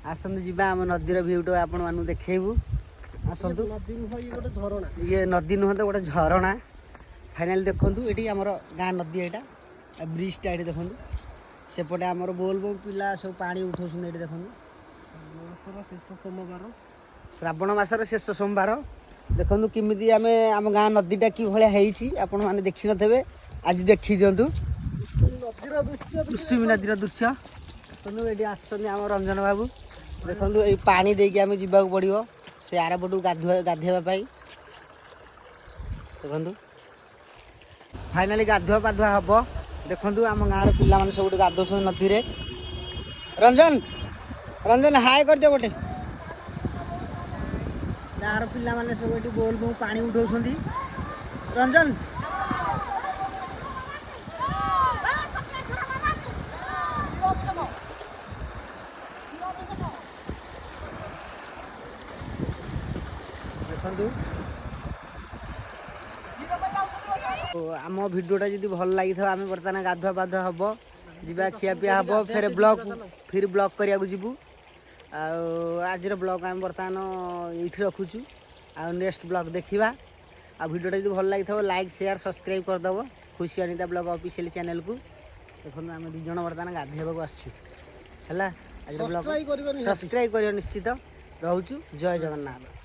आसतु जीवा आम नदीर भ्यूटा आपण मानू देखू आसतु ये नदी नुह तो गोटे झरणा फाइनाल देखु ये आम गाँ नदी यहाँ ब्रिजटा ये देखु सेपटे आमर बोल बोल पिला सब पानी उठाऊँ ये देखु शेष सोमवार श्रावण मासर शेष सोमवार देखु किमिति आम आम गाँ नदीटा कि भाई आपण मैंने देखी नथे आज देखी दिंतु कुसुमी नदीर दृश्य ये आम रंजन बाबू देखु ये पानी देकी आम जावाक पड़ो से आर पटू गाधेवाई देखु फाइनाली गाधुआ पाधुआ हम देखु आम गाँव पिला सब गोटे गाधोस नदी रे रंजन रंजन हाय कर दियो गोटे गाँव पिला माने सब ये बोल बोल पानी उठाऊँ रंजन आम भिडटा जी भल लगी था आम बर्तमान गाधुआ पाधुआ हम जा खियापिया हम फिर ब्लॉग करने जीवु आज ब्लॉग आम बर्तमान ये रखुचु नेक्स्ट ब्लॉग देखा आ भिडटा जी भल लगी था लाइक शेयर सब्सक्राइब करदेव खुशी अनिता ब्लॉग ऑफिशियल चैनल को देखो आम दीज बर्तमान गाधोवा आसला आज ब्लॉग सब्सक्राइब कर निश्चित रोचु जय जगन्नाथ।